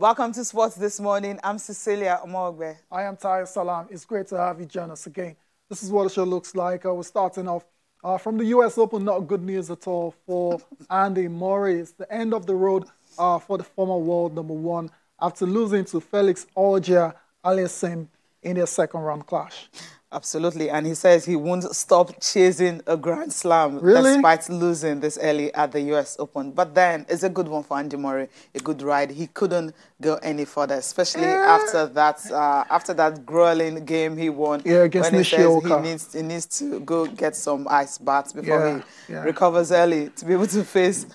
Welcome to Sports This Morning. I'm Cecilia Omogbe. I am Tayo Salam. It's great to have you join us again. This is what the show looks like. We're starting off from the US Open. Not good news at all for Andy Murray. It's the end of the road for the former world #1 after losing to Felix Auger-Aliassime in their second-round clash. Absolutely, and he says he won't stop chasing a Grand Slam despite losing this early at the US Open. But then, it's a good one for Andy Murray, a good ride. He couldn't go any further, especially after that grueling game he won. Yeah, against Nishioka. He needs to go get some ice baths before he recovers early to be able to face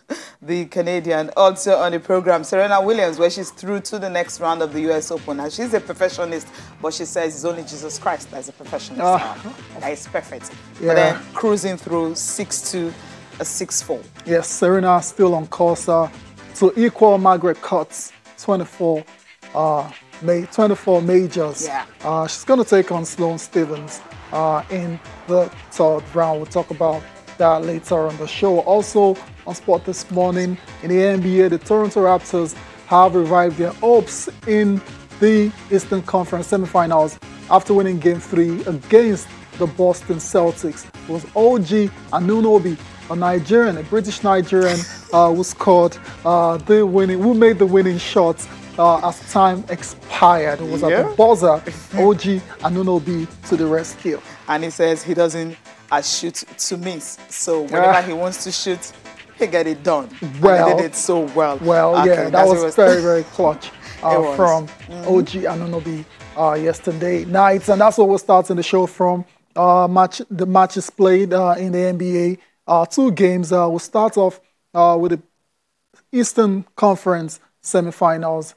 the Canadian. Also on the program, Serena Williams, where she's through to the next round of the US Open. Now, she's a perfectionist, but she says it's only Jesus Christ that's a perfectionist. That is perfect. But then cruising through 6-2, a 6-4. Yes, Serena still on course to equal Margaret Court's 24 majors. Yeah. She's going to take on Sloane Stephens in the third round. We'll talk about that later on the show. Also on Sport This Morning, in the NBA, the Toronto Raptors have revived their hopes in the Eastern Conference semifinals after winning Game 3 against the Boston Celtics. It was OG Anunoby, a British Nigerian, who scored who made the winning shots as time expired. It was at the buzzer. OG Anunoby to the rescue. And he says he doesn't shoot to miss. So whenever he wants to shoot, he get it done. Well, he did it so well. Well, okay, that was very, very clutch from OG Anunoby yesterday night. And that's what we're starting the show from. The matches played in the NBA. 2 games. We'll start off with the Eastern Conference semifinals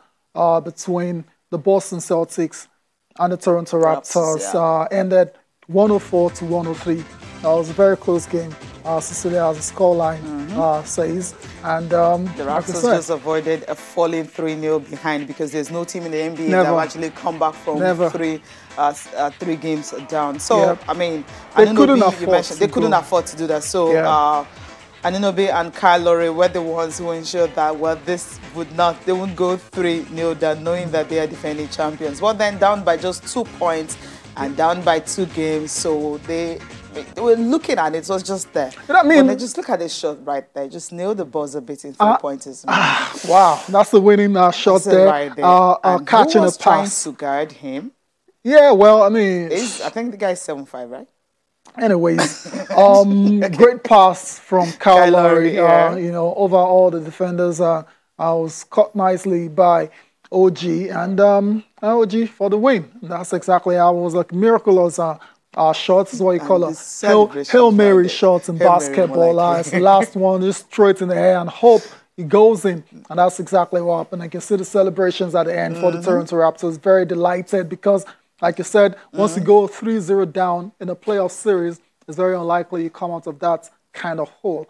between the Boston Celtics and the Toronto Raptors. Ended 104-103. It was a very close game. Cecilia, as the scoreline says. And the Raptors just avoided a falling 3-0 behind because there's no team in the NBA that have actually come back from three games down. So, I mean, they couldn't afford to do that. So, Anunoby and Kyle Lowry were the ones who ensured that, well, they wouldn't go 3-0 down, knowing that they are defending champions. Well, then down by just 2 points and down by 2 games. So they were looking at it. It was just there. You know what I mean? Just look at the shot right there. Just nailed the buzzer beating 3-pointers. Wow, that's the winning shot there. Right there. Catching who was a pass. trying to guard him? Yeah, well, I mean, I think the guy is 7'5", right? Anyways, great pass from Kyle Lowry. Over all the defenders. Was caught nicely by OG, and OG for the win. That's exactly how it was. Like miraculous shots is what you call them. Hail Mary shots in basketball. The last one, just throw it in the air and hope it goes in. And that's exactly what happened. I can see the celebrations at the end for the Toronto Raptors. Very delighted because, like you said, once you go 3-0 down in a playoff series, it's very unlikely you come out of that kind of hole.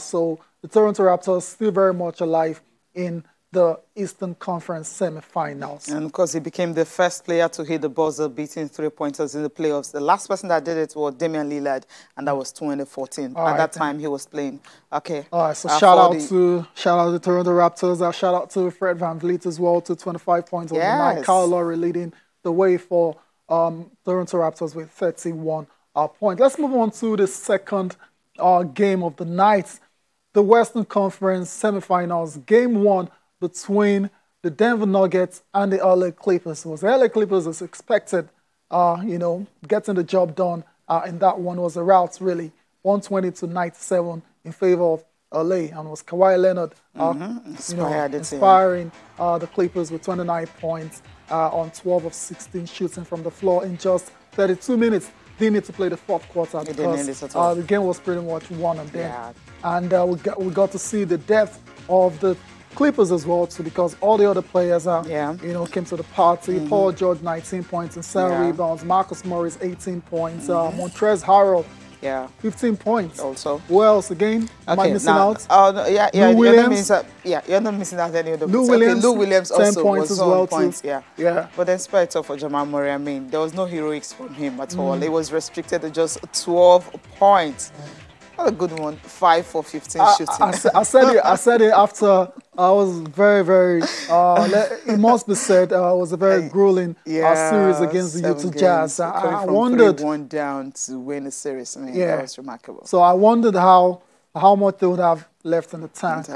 So the Toronto Raptors still very much alive in the Eastern Conference semifinals. And of course, he became the first player to hit the buzzer, beating 3-pointers in the playoffs. The last person that did it was Damian Lillard, and that was 2014. At that time, he was playing. Okay. All right. So shout out to the Toronto Raptors. Shout out to Fred VanVleet as well, to 25 points on the night. Kyle Lowry leading the way for Toronto Raptors with 31 points. Let's move on to the second game of the night. The Western Conference semifinals, Game 1 between the Denver Nuggets and the LA Clippers. It was the LA Clippers as expected, getting the job done. And that one was a rout, really, 120-97 in favor of LA. And it was Kawhi Leonard inspiring the Clippers with 29 points on 12 of 16 shooting from the floor in just 32 minutes. Didn't need to play the fourth quarter because the game was pretty much won and then. And we got to see the depth of the Clippers as well too, because all the other players came to the party. Paul George 19 points and 7 rebounds. Marcus Morris 18 points. Montrezl Harrell 15 points. Also. Who else again? Am I missing out? Lou Williams. You're not missing out any of the Lou Williams. Lou Williams also 10 points was as well points. too. But then spare it up for Jamal Murray. I mean, there was no heroics from him at all. It was restricted to just 12 points. What a good one. 5 for 15 shooting. I said it after I was very, it must be said, it was a very grueling series against the Utah Jazz. I wondered 3-1 down to win a series. I mean, that was remarkable. So I wondered how much they would have left in the tank.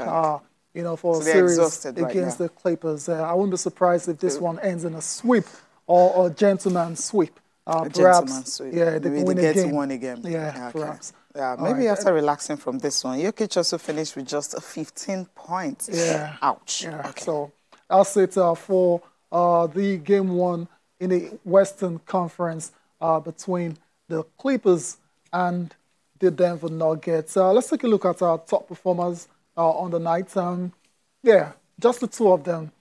You know, for a series against the Clippers. I wouldn't be surprised if this one ends in a sweep or a gentleman's sweep. Perhaps, they can win a game. One again. Perhaps. Yeah, maybe after relaxing from this one, Jokic also finished with just 15 points. Yeah. Ouch. Yeah. Okay. So that's it for the game one in the Western Conference between the Clippers and the Denver Nuggets. Let's take a look at our top performers on the night. Just the two of them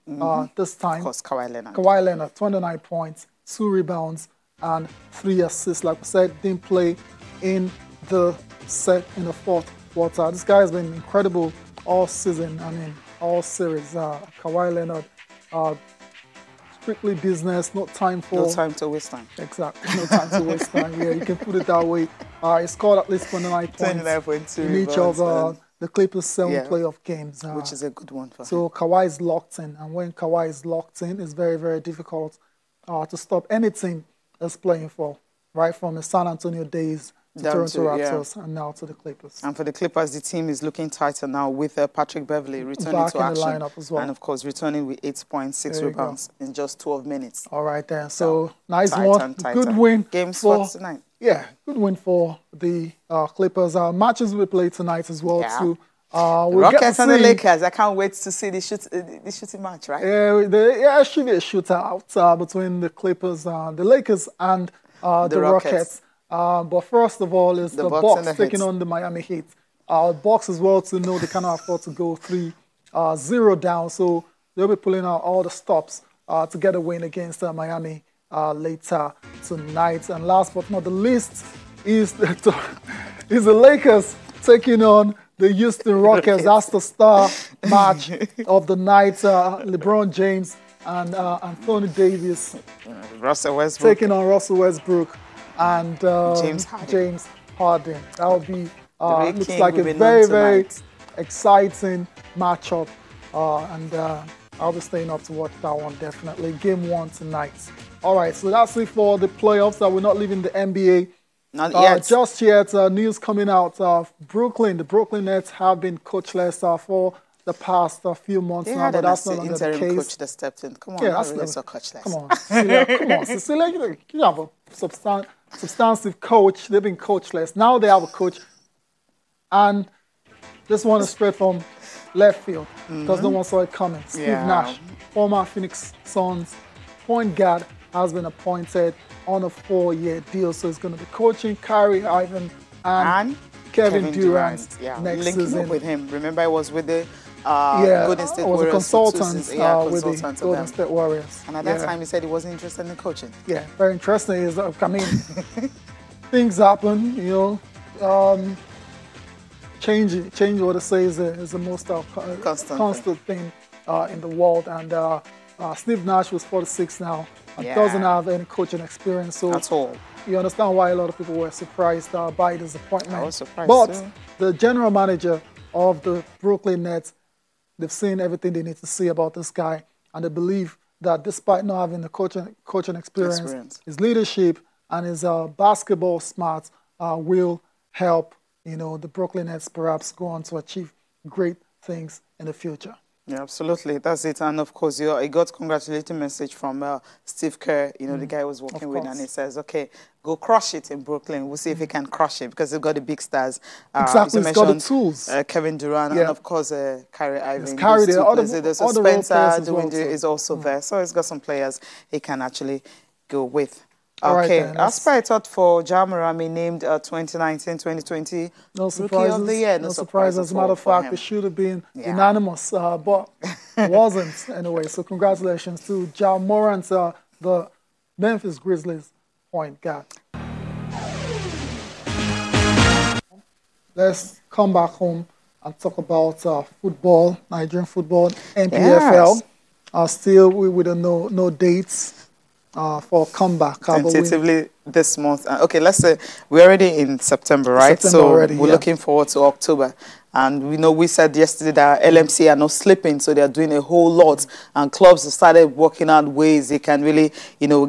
this time. Of course, Kawhi Leonard. Kawhi Leonard, 29 points, 2 rebounds, and 3 assists. Like I said, didn't play in the fourth quarter. This guy has been incredible all season. I mean, all series. Kawhi Leonard, strictly business, no time to waste time. Exactly, no time to waste time. Yeah, you can put it that way. He scored at least 29 points in each of the Clippers' 7 playoff games. Which is a good one for him. So Kawhi is locked in, and when Kawhi is locked in, it's very, very difficult to stop any team that's playing for, right from the San Antonio days to Toronto Raptors and now to the Clippers. And for the Clippers, the team is looking tighter now with Patrick Beverley returning back to in action. The lineup as well. And, of course, returning with 8 points, 6 rebounds in just 12 minutes. All right, then. So, nice one. Good win. Game spots tonight. Yeah, good win for the Clippers. Matches we play tonight as well, too. Rockets and the Lakers. I can't wait to see the shooting match, right? Yeah, it should be a shootout between the Clippers, the Lakers, and the Rockets. But first of all, is the Bucks taking on the Miami Heat. Bucks as well to know they cannot afford to go 3-0 down, so they'll be pulling out all the stops to get a win against Miami later tonight. And last but not the least is the Lakers taking on the Houston Rockets. That's the star match of the night. LeBron James and Anthony Davis Russell Westbrook taking on Russell Westbrook and James Harden. That will be looks like a very exciting matchup, and I'll be staying up to watch that one definitely. Game 1 tonight. All right, so that's it for the playoffs. That we're not leaving the NBA. Not yet. Just yet. News coming out of Brooklyn. The Brooklyn Nets have been coachless for the past few months now, but that's no longer the case. Coach that stepped in. Come on, that's so coachless. Come on, Cecilia, come on, Cecilia. You have a substantive coach. They've been coachless. Now they have a coach, and this one is straight from left field because no one saw it coming. Steve Nash, former Phoenix Suns point guard, has been appointed on a 4-year deal, so he's going to be coaching Kyrie Irving and Kevin Durant next linking season. Up with him. Remember, I was with the Golden State Warriors. Was a consultant with the Golden State Warriors. And at that time, he said he wasn't interested in coaching. Yeah, very interesting. I mean, things happen, you know. Change what they say is the most constant thing in the world. And Steve Nash was 46 now. Doesn't have any coaching experience, so at all. You understand why a lot of people were surprised by his appointment. I was surprised but too. The general manager of the Brooklyn Nets, they've seen everything they need to see about this guy, and they believe that despite not having the coaching experience, his leadership and his basketball smarts will help the Brooklyn Nets perhaps go on to achieve great things in the future. Yeah, absolutely. That's it. And of course, I got a congratulating message from Steve Kerr, the guy I was working with, and he says, okay, go crush it in Brooklyn. We'll see if he can crush it because they've got the big stars. Exactly, he's got the tools. Kevin Durant and, of course, Kyrie Irving. Kyrie, the Spencer Dinwiddie is also there. So he's got some players he can actually go with. Okay, as per I thought for Ja Morant named 2019-2020 Rookie of the Year. No surprise. As a matter of fact, it should have been unanimous, but wasn't anyway. So congratulations to Ja Morant, the Memphis Grizzlies point guard. Let's come back home and talk about football, Nigerian football, NPFL. Still, we don't know no dates. for a comeback. Tentatively this month. Okay, let's say we're already in September, right? September already, we're looking forward to October. And we said yesterday that LMC are not sleeping, so they're doing a whole lot. And clubs have started working out ways they can really,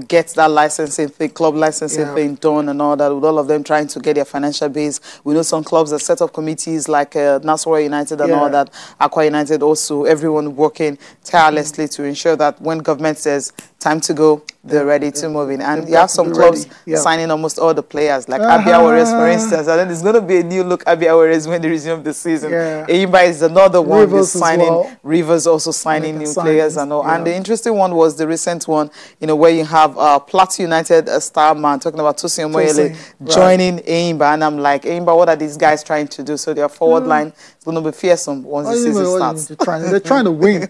get that licensing thing, club licensing thing done and all that, with all of them trying to get their financial base. We know some clubs that set up committees like Nasarawa United and all that, Aqua United also, everyone working tirelessly to ensure that when government says time to go, they're ready to move in. And you have some clubs signing almost all the players, like Abia Warriors, for instance. And then there's going to be a new look Abia Warriors when they resume the season. Eimba is another one who's signing. Rivers also signing new players and all. And the interesting one was the recent one, where you have Plateau United, a star man, talking about Tosin Omoyele joining Eimba. And I'm like, Eimba, what are these guys trying to do? So their forward line is going to be fearsome once the season starts. They're trying to win.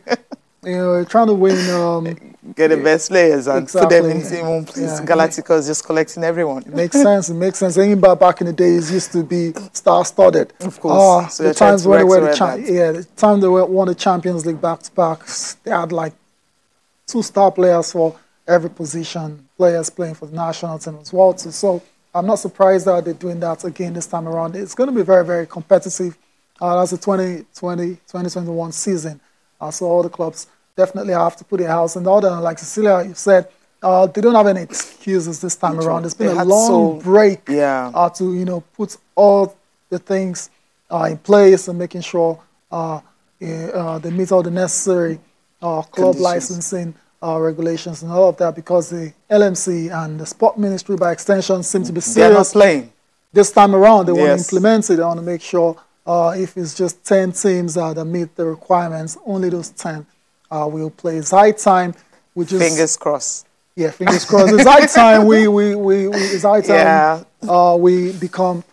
They're trying to win. Get the best players and put them in one place. Galactica is just collecting everyone. It makes sense. It makes sense. Eimba back in the days used to be star-studded. Of course. So the times when they were the time they won the Champions League back-to-back, they had like 2 star players for every position. Players playing for the national team as well too. So I'm not surprised that they're doing that again this time around. It's going to be very, very competitive. That's the 2020-2021 season. So all the clubs definitely have to put their house in order. And like Cecilia, you said, they don't have any excuses this time around. It's been a long break to put all the things in place and making sure they meet all the necessary club licensing regulations and all of that, because the LMC and the Sport Ministry by extension seem to be serious. They're not playing. This time around, they want to implement it. They want to make sure if it's just 10 teams that meet the requirements, only those 10 will play. It's high time. Fingers crossed. Yeah, fingers crossed. It's high time it's high time we become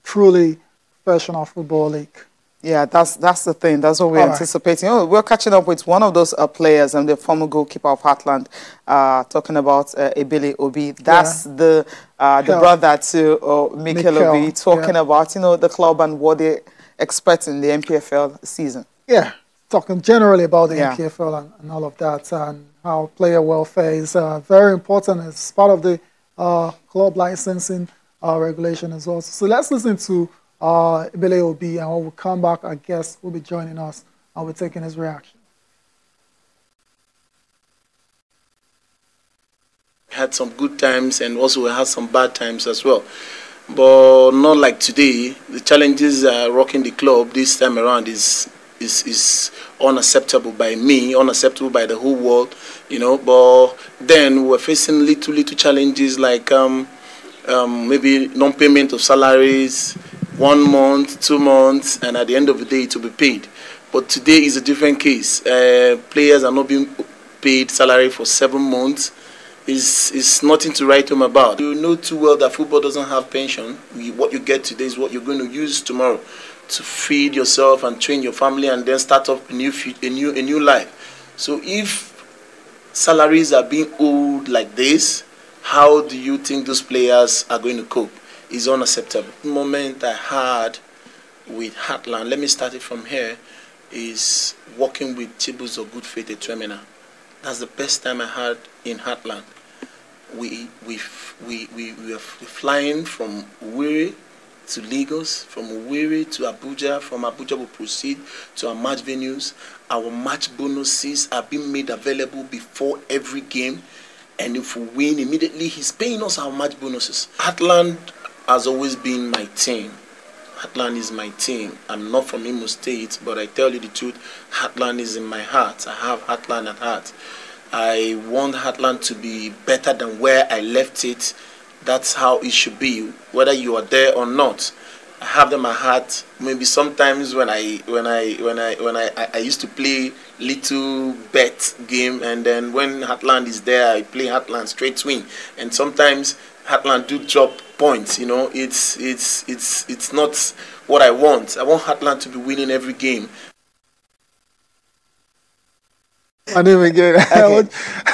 truly professional football league. Yeah, that's the thing. That's what we're anticipating. We're catching up with one of those players, and the former goalkeeper of Heartland, talking about Ebele Obi. That's the brother to Mikel Obi, talking about the club and what they expect in the MPFL season. Yeah, talking generally about the MPFL and all of that, and how player welfare is very important. It's part of the club licensing regulation as well. So let's listen to Ebele Obi, and when we come back, our guest will be joining us and we're taking his reaction. We had some good times, and also we had some bad times as well. But not like today. The challenges rocking the club this time around is unacceptable by me, unacceptable by the whole world, But then we're facing little challenges like maybe non-payment of salaries, 1 month, 2 months, and at the end of the day, it will be paid. But today is a different case. Players are not being paid salary for 7 months. It's nothing to write home about. You know too well that football doesn't have pension. What you get today is what you're going to use tomorrow to feed yourself and train your family, and then start up a new life. So if salaries are being owed like this, how do you think those players are going to cope? It's unacceptable. The moment I had with Heartland, let me start it from here, is working with Chibuzo Good Faith Etremena. That's the best time I had in Heartland. We are flying from Owerri to Lagos, from Owerri to Abuja. From Abuja we proceed to our match venues. Our match bonuses are being made available before every game, and if we win immediately, he's paying us our match bonuses. Heartland has always been my team. Heartland is my team. I'm not from Imo State, but I tell you the truth, Heartland is in my heart. I have Heartland at heart. I want Heartland to be better than where I left it. That's how it should be, whether you are there or not. I have them at heart. Maybe sometimes when I used to play little bet game, and then when Heartland is there, I play Heartland straight win. And sometimes Heartland do drop points. It's not what I want. I want Heartland to be winning every game. I didn't even get it.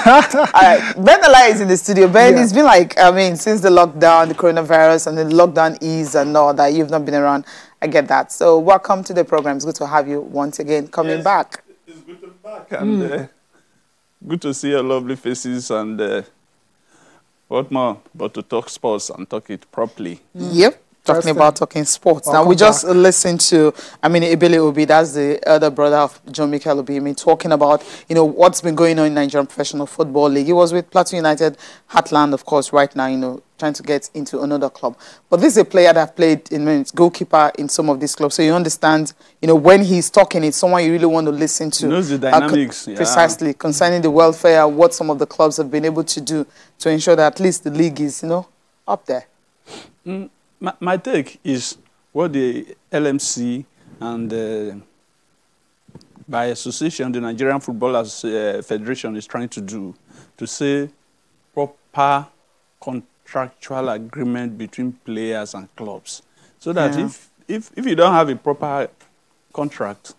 Okay. Ben Alai is in the studio. Ben, it's been like, since the lockdown, the coronavirus, and the lockdown ease and all that, you've not been around. I get that. So welcome to the program. It's good to have you once again coming back. It's good to be back. And good to see your lovely faces. And What more but to talk sports and talk it properly? Yep. Talking about talking sports. Welcome now, we just listened to, Ebele Obi, that's the elder brother of John Michael Obi, talking about, what's been going on in Nigerian Professional Football League. He was with Plateau United, Heartland, of course, right now, trying to get into another club. But this is a player that played in minutes, goalkeeper in some of these clubs. So you understand, when he's talking, it's someone you really want to listen to. He knows the dynamics. Precisely, concerning the welfare, what some of the clubs have been able to do to ensure that at least the league is, up there. My take is what the LMC and by association, the Nigerian Footballers Federation is trying to do, to say proper contractual agreement between players and clubs. So that if you don't have a proper contract,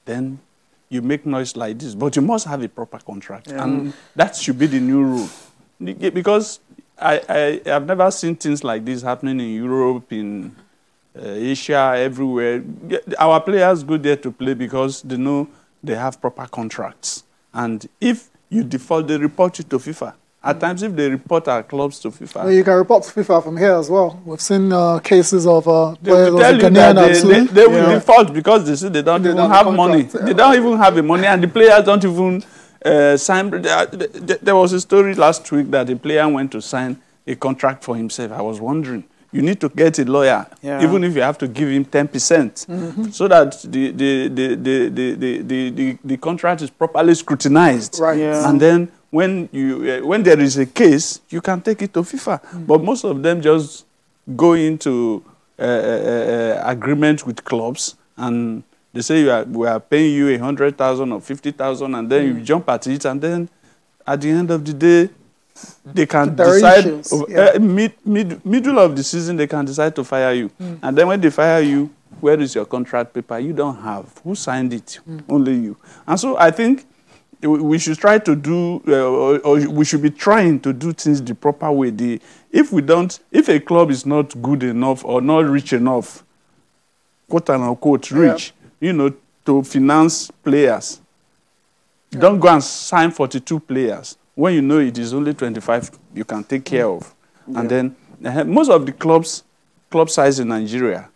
then you make noise like this. But you must have a proper contract. And that should be the new rule. Because I have never seen things like this happening in Europe, in Asia, everywhere. Our players go there to play because they know they have proper contracts. And if you default, they report you to FIFA. At times, if they report our clubs to FIFA... Well, you can report to FIFA from here as well. We've seen cases of players they will default because they say they don't even have money. They don't even have the money, and the players don't even... there was a story last week that a player went to sign a contract for himself. I was wondering, you need to get a lawyer, even if you have to give him 10%, so that the contract is properly scrutinized. Right. And then when there is a case, you can take it to FIFA. But most of them just go into agreement with clubs, and they say we are paying you 100,000 or 50,000, and then you jump at it, and then at the end of the day, they can decide. Middle of the season, they can decide to fire you, and then when they fire you, where is your contract paper? You don't have. Who signed it? Only you. And so I think we should try to do, or we should be trying to do things the proper way. If a club is not good enough or not rich enough, quote unquote rich, to finance players. Don't go and sign 42 players when you know it is only 25 you can take care of. And then most of the club size in Nigeria,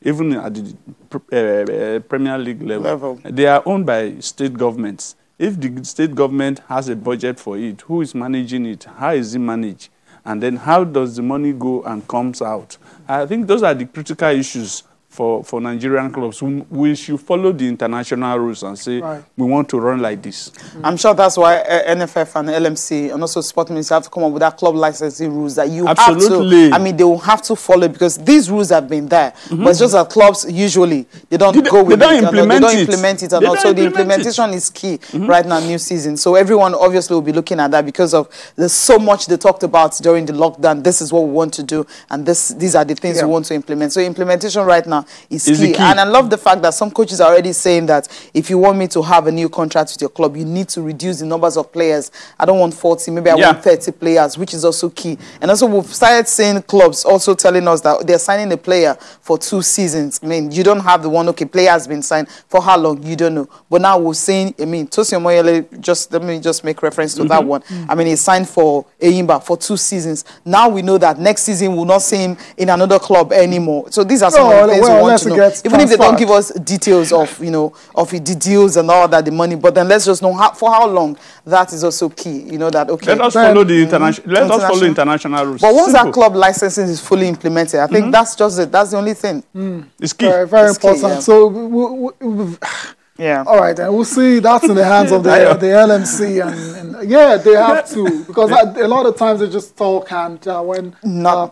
even at the Premier League level, they are owned by state governments. If the state government has a budget for it, who is managing it? How is it managed? And then how does the money go and comes out? I think those are the critical issues for Nigerian clubs. We should follow the international rules and say, we want to run like this. I'm sure that's why NFF and LMC and also Sport Ministry have to come up with that club licensing rules that you have to, they will have to follow, because these rules have been there. But it's just that clubs usually, they don't implement it. And also the implementation is key right now, new season. So everyone obviously will be looking at that because of there's so much they talked about during the lockdown. This is what we want to do, and these are the things we want to implement. So implementation right now is key. And I love the fact that some coaches are already saying that if you want me to have a new contract with your club, you need to reduce the numbers of players. I don't want 40, maybe I want 30 players, which is also key. And also we've started seeing clubs also telling us that they're signing a player for 2 seasons. You don't have the one, player has been signed for how long, you don't know. But now we're saying, Tosin Omoyele, let me just make reference to that one. He signed for Eyimba for 2 seasons. Now we know that next season we'll not see him in another club anymore. So these are some of the things we want to know. Even if they don't give us details of, of the deals and all that, the money, but then let's just know for how long. That is also key. Let us follow the international rules. But once that club licensing is fully implemented, I think that's just it. That's the only thing. It's key. Very, very important. Key, So all right, then we'll see. That's in the hands of the LMC, and they have to, because a lot of times they just talk, and when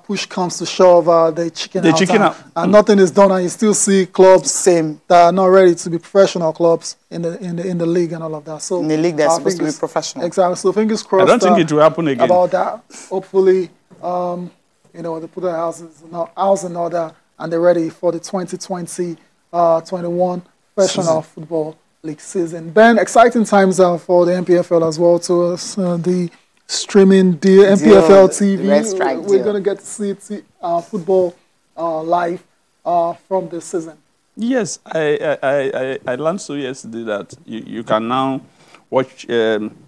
push comes to shove, they chicken out, and nothing is done, and you still see clubs that are not ready to be professional clubs in the league and all of that. So in the league, they're supposed to be professional. Exactly. So fingers crossed. I don't think it will happen again about that. Hopefully, they put their house in order, and they're ready for the 2020-21 Professional Football League season. Ben, exciting times for the MPFL as well. To the streaming deal, MPFL TV. We're going to get to see football live from this season. Yes, I learned yesterday that you can now watch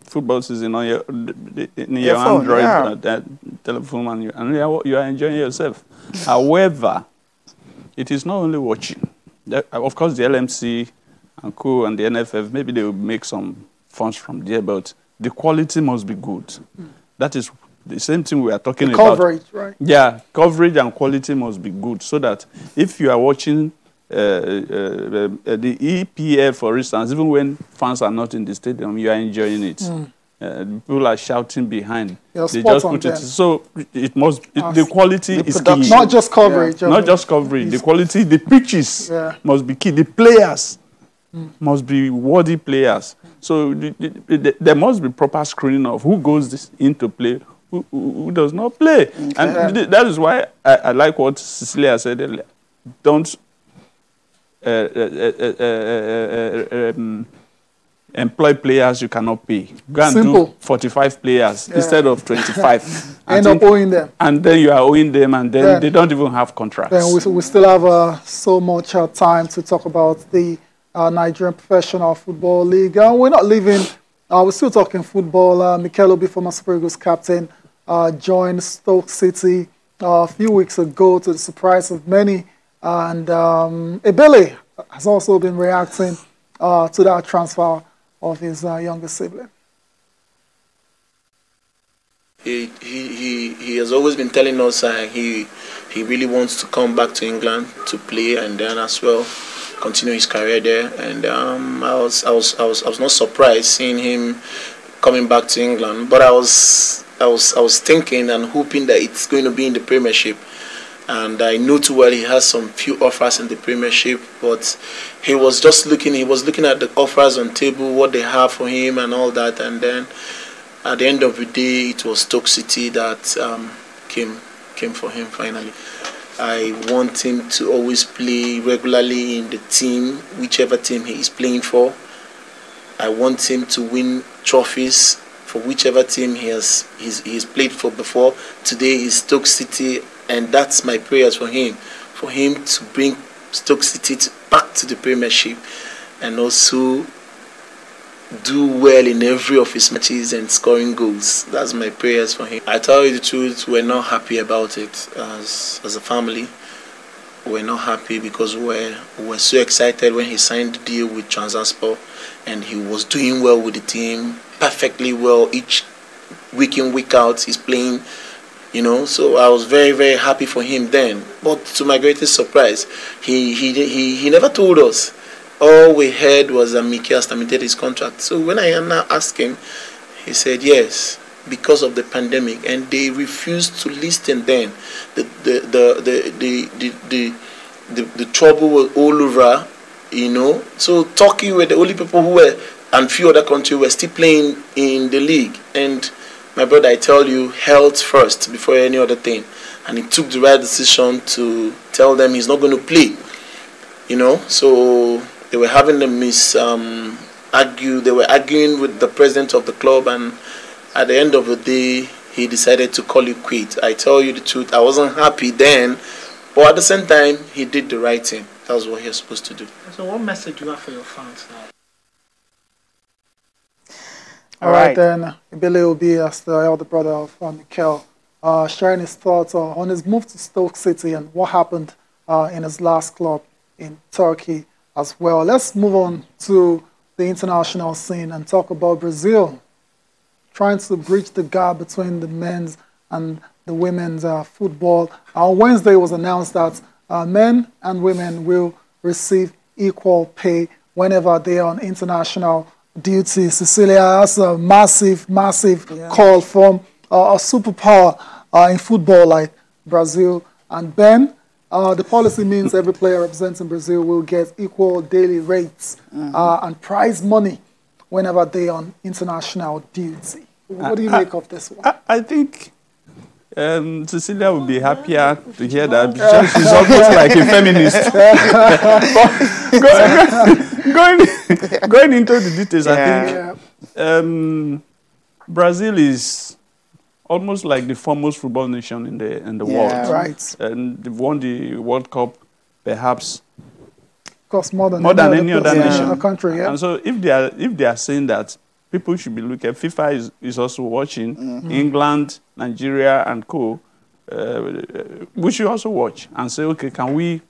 football season on your Android telephone and you are enjoying yourself. However, it is not only watching. Of course, the LMC and co and the NFF, maybe they will make some funds from there, but the quality must be good. That is the same thing we are talking about. Coverage, right? Yeah, coverage and quality must be good, so that if you are watching the EPL, for instance, even when fans are not in the stadium, you are enjoying it. People are shouting behind. They just put it. So it must. The quality is key. Not just coverage. Not just coverage. The quality, the pitches must be key. The players must be worthy players. So there must be proper screening of who goes into play, who does not play. Okay. And that is why I like what Cecilia said earlier. Don't employ players you cannot pay. Go and do 45 players instead of 25. End up owing them. And then you are owing them, and then they don't even have contracts. Then we still have so much time to talk about the Nigerian Professional Football League. We're not leaving. We're still talking football. Mikel Obi, former Super Eagles captain, joined Stoke City a few weeks ago to the surprise of many. And Ebele has also been reacting to that transfer of his younger sibling. He has always been telling us he really wants to come back to England to play, and then as well continue his career there. And I was not surprised seeing him coming back to England, but I was thinking and hoping that it's going to be in the Premiership. And I know too well he has some few offers in the Premiership, but he was looking at the offers on table, what they have for him and all that. And then at the end of the day, it was Stoke City that came for him finally. I want him to always play regularly in the team, whichever team he is playing for. I want him to win trophies for whichever team he's played for before. Today is Stoke City. And that's my prayers for him to bring Stoke City back to the Premiership and also do well in every of his matches and scoring goals. That's my prayers for him. I tell you the truth, we're not happy about it as a family. We're not happy because we were so excited when he signed the deal with Transaspor, and he was doing well with the team, perfectly well. Each week in, week out, he's playing. So I was very, very happy for him then. But to my greatest surprise, he never told us. All we heard was that Mikel has terminated his contract. So when I now asked him, he said yes, because of the pandemic, and they refused to listen. Then the trouble was all over. So Turkey were the only people who were, and few other countries were still playing in the league. And my brother, I tell you, health first before any other thing. And he took the right decision to tell them he's not going to play. So they were having they were arguing with the president of the club, and at the end of the day, he decided to call it quit. I tell you the truth, I wasn't happy then, but at the same time, he did the right thing. That was what he was supposed to do. So what message do you have for your fans now? All right, then Ebele Obi, as the elder brother of Mikel, sharing his thoughts on his move to Stoke City and what happened in his last club in Turkey as well. Let's move on to the international scene and talk about Brazil, trying to bridge the gap between the men's and the women's football. On Wednesday, it was announced that men and women will receive equal pay whenever they are on international duty. Cecilia, that's a massive call from a superpower in football like Brazil. And Ben, the policy means every player representing Brazil will get equal daily rates and prize money whenever they are on international duty. What do you make of this one? I think Cecilia would be happier to hear that, because she's almost like a feminist. Going into the details, I think Brazil is almost like the foremost football nation in the world. Right. And they've won the World Cup, perhaps. Of course, more than any other nation, country. Yeah. And so, if they are saying that people should be looking at. FIFA is also watching. England, Nigeria, and co. We should also watch and say, okay, can we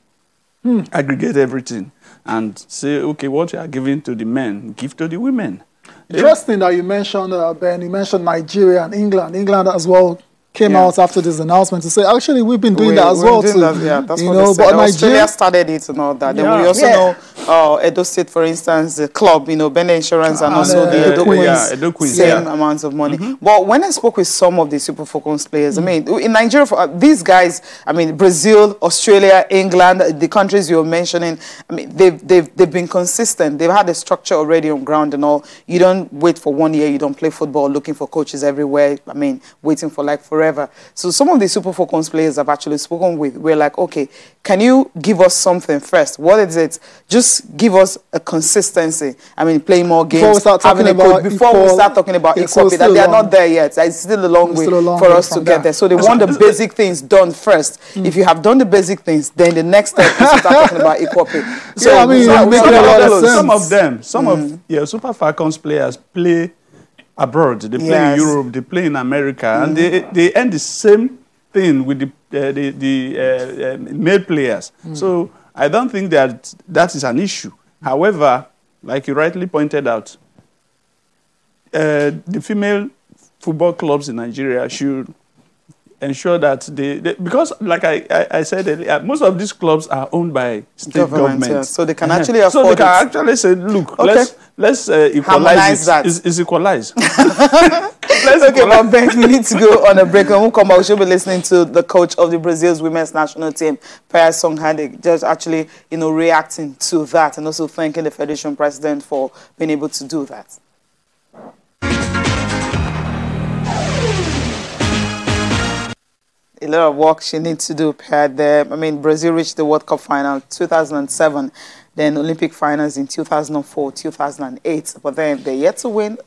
aggregate everything and say, okay, what you are giving to the men, give to the women. Interesting that you mentioned, Ben, you mentioned Nigeria and England. England as well came out after this announcement to say, actually, we've been doing that as well too. That's what they said. But Australia started it and all that. Then we also know Edo State, for instance, the club, Bene Insurance and also the Edo Queens, same amounts of money. But when I spoke with some of the Super Falcons players, I mean, in Nigeria, these guys, I mean, Brazil, Australia, England, the countries you were mentioning, I mean, they've been consistent. They've had a structure already on ground and all. You don't wait for 1 year. You don't play football looking for coaches everywhere. I mean, waiting for like forever. So some of the Super Falcons players I've actually spoken with, we're like, okay, can you give us something first? What is it? Just give us a consistency. I mean, playing more games. Before we start talking about equality, that they are not there yet. It's still a long way for us to get there. So they want the basic things done first. If you have done the basic things, then the next step is to start talking about equality. So yeah, I mean, some of them, Super Falcons players play abroad. They play in Europe, they play in America, and they end the same thing with the male players. So I don't think that is an issue. However, like you rightly pointed out, the female football clubs in Nigeria should ensure that because like I said earlier, most of these clubs are owned by state governments. Yeah. So they can actually afford So they can actually say, look, let's equalize it. It's equalized. Okay, but Ben, we need to go on a break. When we come back, we should be listening to the coach of the Brazil's women's national team, Pia Songhade, just actually, reacting to that and also thanking the Federation president for being able to do that. A lot of work she needs to do, Pia, there. I mean, Brazil reached the World Cup final 2007, then Olympic finals in 2004, 2008, but then they're yet to win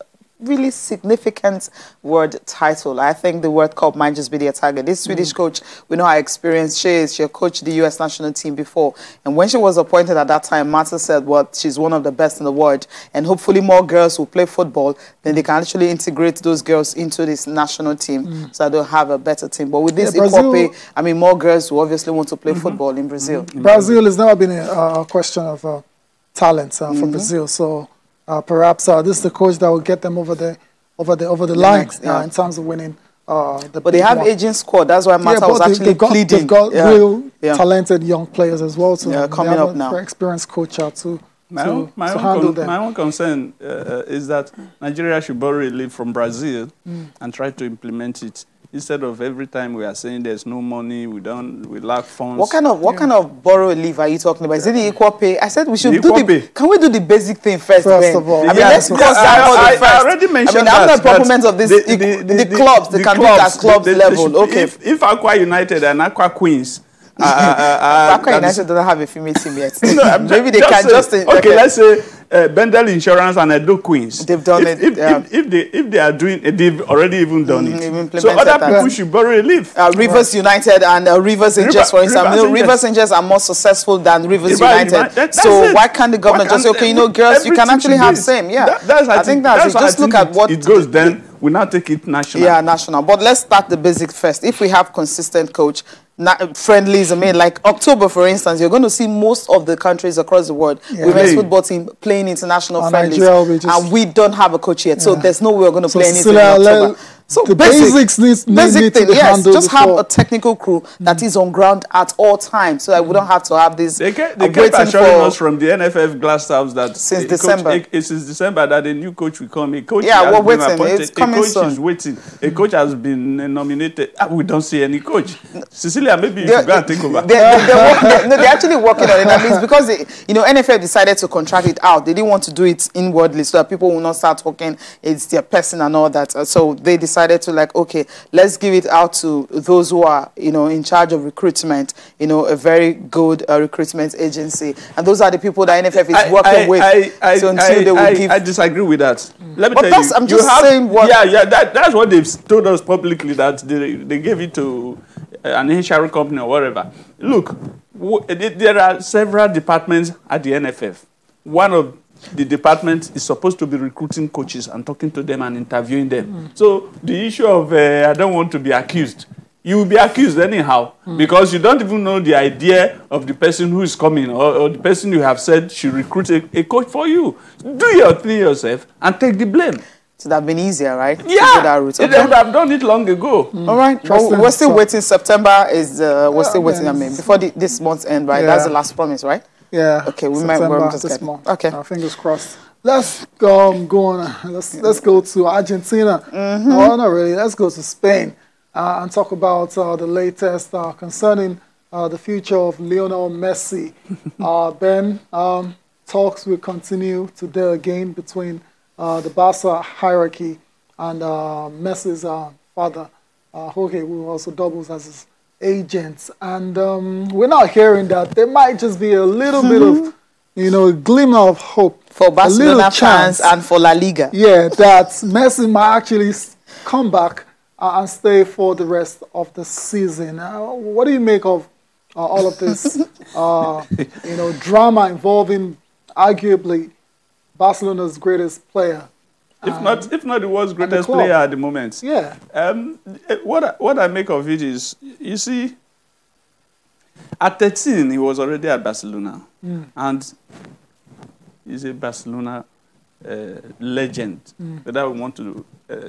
really significant world title. I think the World Cup might just be their target. This Swedish coach, we know how experienced she is. She coached the U.S. national team before. And when she was appointed at that time, Marta said, well, she's one of the best in the world. And hopefully more girls will play football. Then they can actually integrate those girls into this national team so that they'll have a better team. But with this equal pay, I mean, more girls will obviously want to play football in Brazil. Brazil has never been a question of talent for Brazil. So perhaps this is the coach that will get them over the line in terms of winning. But they have aging squad. That's why Marta was actually pleading. They've got real talented young players as well. So coming up now. Very experienced coach to handle them. My own concern is that Nigeria should borrow a lead from Brazil and try to implement it. Instead of every time we are saying there's no money, we lack funds. What kind of borrow leave are you talking about? Is it the equal pay? I said we should can we do the basic thing first of all? I mean, let's cross that first. I already mentioned that. I mean, I'm not proponent of this. The clubs, they can do it at clubs level. Okay. If Aqua United and Aqua Queens. Aqua United doesn't have a female team yet. Maybe they can just. Okay, let's say Bendel Insurance and Edo Queens. They've done it. If they are doing it, they've already even done it. So other people should borrow a leave. Rivers United and Rivers Angels, for instance. Rivers Angels are more successful than Rivers United. So why can't the government just say, okay, girls, you can actually have same? Yeah, I think that's it. Just look at what it goes. Then we now take it national. Yeah, national. But let's start the basic first. If we have consistent coach, friendlies, I mean, like October, for instance, you're going to see most of the countries across the world, women's football team playing international friendlies, and we don't have a coach yet, so there's no way we're going to play anything in October. So the basics need to be handled. Just have a technical crew that is on ground at all times, so that we don't have to have this. They kept assuring us from the NFF glass house that since December that a new coach will come. A coach we're waiting. It's coming soon. Is waiting. A coach has been nominated. We don't see any coach. Cecilia, maybe you should go and take over. They're actually working on it. I mean, it's because NFF decided to contract it out. They didn't want to do it inwardly so that people will not start talking it's their person and all that. So they decided to okay, let's give it out to those who are in charge of recruitment, a very good recruitment agency, and those are the people that NFF is working with. I disagree with that. Let me tell you. I'm just saying what. That's what they've told us publicly, that they gave it to an insurance company or whatever. Look, there are several departments at the NFF. One of the department is supposed to be recruiting coaches and talking to them and interviewing them. So the issue of I don't want to be accused. You will be accused anyhow because you don't even know the idea of the person who is coming or the person you have said should recruit a coach for you. Do your thing yourself and take the blame. It would have been easier, right? Yeah, that route. They would have done it long ago. All right, well, we're still waiting. September is, we're still waiting, I mean, before this month's end, right? That's the last promise, right? Yeah. Okay, we September, might just this month. Okay. Fingers crossed. Let's go on. Let's go to Argentina. No, not really. Let's go to Spain and talk about the latest concerning the future of Lionel Messi. Ben, talks will continue today again between the Barca hierarchy and Messi's father, Jorge, who also doubles as his agent. And we're now hearing that there might just be a little bit of, a glimmer of hope for Barcelona fans and for La Liga. Yeah, that Messi might actually come back and stay for the rest of the season. What do you make of all of this, drama involving arguably Barcelona's greatest player? If not the world's greatest player at the moment. Yeah. What I make of it is, you see, at 13 he was already at Barcelona, and he's a Barcelona legend. Whether we want to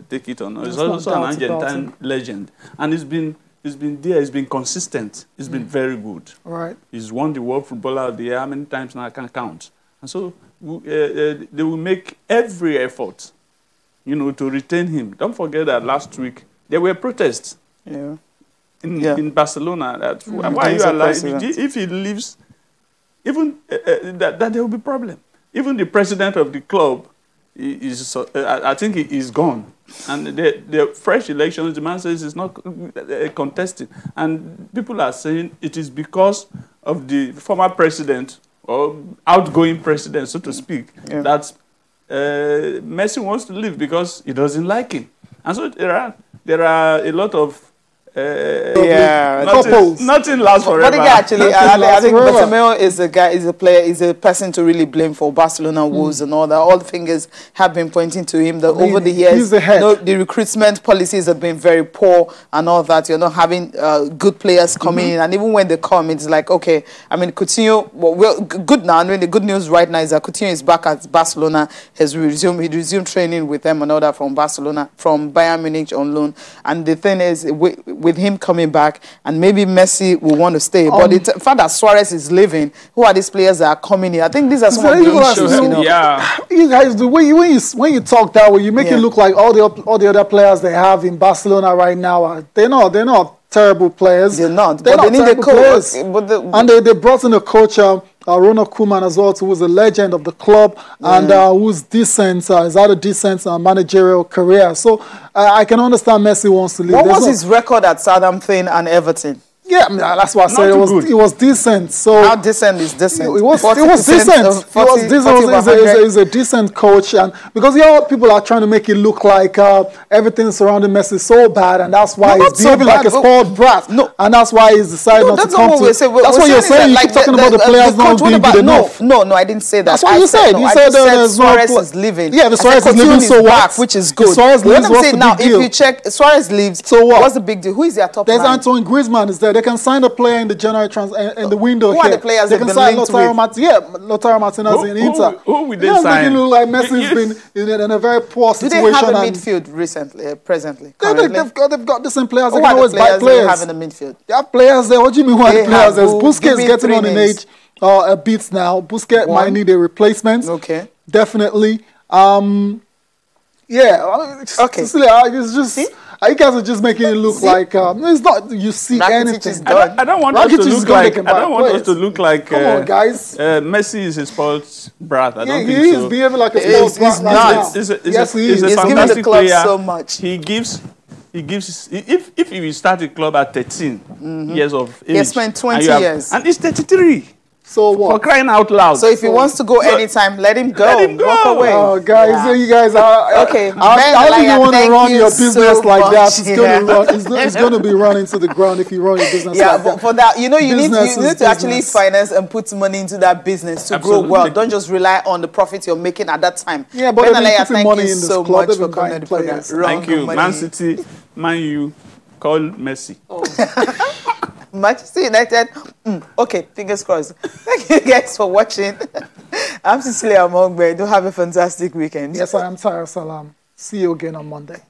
take it or not, he's also an Argentine legend, and he's been there. He's been consistent. He's been very good. Right. He's won the World Footballer of the Year. How many times now I can't count. And so they will make every effort, to retain him. Don't forget that last week there were protests in Barcelona. That why are you allowed? If he leaves, even that there will be problem. Even the president of the club is, I think, he is gone. And the fresh elections, the man says it's not contested. And people are saying it is because of the former president or outgoing president, so to speak, that Messi wants to leave because he doesn't like him. And so there are a lot of nothing lasts forever. But actually, I think Bartomeu is a player, is a person to really blame for Barcelona woes and all that. All the fingers have been pointing to him. Over the years, the recruitment policies have been very poor and all that. You're not having good players coming in, and even when they come, it's like, okay, I mean, Coutinho, well, good now. I mean, the good news right now is that Coutinho is back at Barcelona. He resumed training with them and all that from Barcelona, from Bayern Munich on loan. And the thing is, with him coming back, and maybe Messi will want to stay. But the fact that Suarez is leaving, who are these players that are coming in? I think these are some of the issues. Yeah, you guys, the way when you talk that way, you make it look like all the other players they have in Barcelona right now they're not terrible players. They're not. They're but not they need a coach. And they brought in a coach, Ronald Koeman as well, who was a legend of the club and who's decent, has had a decent managerial career. So I can understand Messi wants to leave. What was his record at Southampton and Everton? Yeah, I mean, that's why I said it was decent. So how decent is decent? It was decent. He's a decent coach, and because people are trying to make it look like everything surrounding Messi is so bad, and that's why he's behaving like a spoiled brat. No, and that's why he's decided not to come to. That's what you're saying. You keep talking about the players not being good enough. No, I didn't say that. That's what you said. You said Suarez is leaving. Yeah, the Suarez is leaving. So what? Which is good. Suarez leaves. What's the big deal? If you check, Suarez leaves. So what? What's the big deal? Who is their top line? There's Antoine Griezmann is there. They can sign a player in the January in the window. Who are the players they can sign Lautaro Martinez in Inter. Who will they sign? It look like Messi's been in a very poor situation. Do they have a midfield presently? They've got decent players. Who they can always buy players. They have in the midfield? They have players there. What do you mean who are the players? There's Busquets getting on in age a bit now. Busquets might need a replacement. Okay. Definitely. Okay. It's just... See? You guys are just making it look like it's not. You see Rakitic anything? I don't want us to look like. I don't want us to look like. Come on, guys. Messi is a spoiled brat. I don't think he so. He's behaving like a spoiled brat. He's not. Yes, he is. He's giving the club so much. He gives. If you start a club at 13 years of age, he spent 20 years, and he's 33. So what? For crying out loud. So if he wants to go anytime, let him go. Let him go. Walk away. Oh, guys, you guys are okay. How do you want to run your business so like that? much. It's going to be running to the ground if you run your business like that. For that, you need to actually finance and put money into that business to grow well. Don't just rely on the profit you're making at that time. Yeah, but putting money in this so club, much for buying players. Thank you. Man City, Man U, call Messi. Oh. Manchester United. Okay, fingers crossed. Thank you guys for watching. I'm Cecilia Amongbe. Do have a fantastic weekend. Yes, I am Tara Salam. See you again on Monday.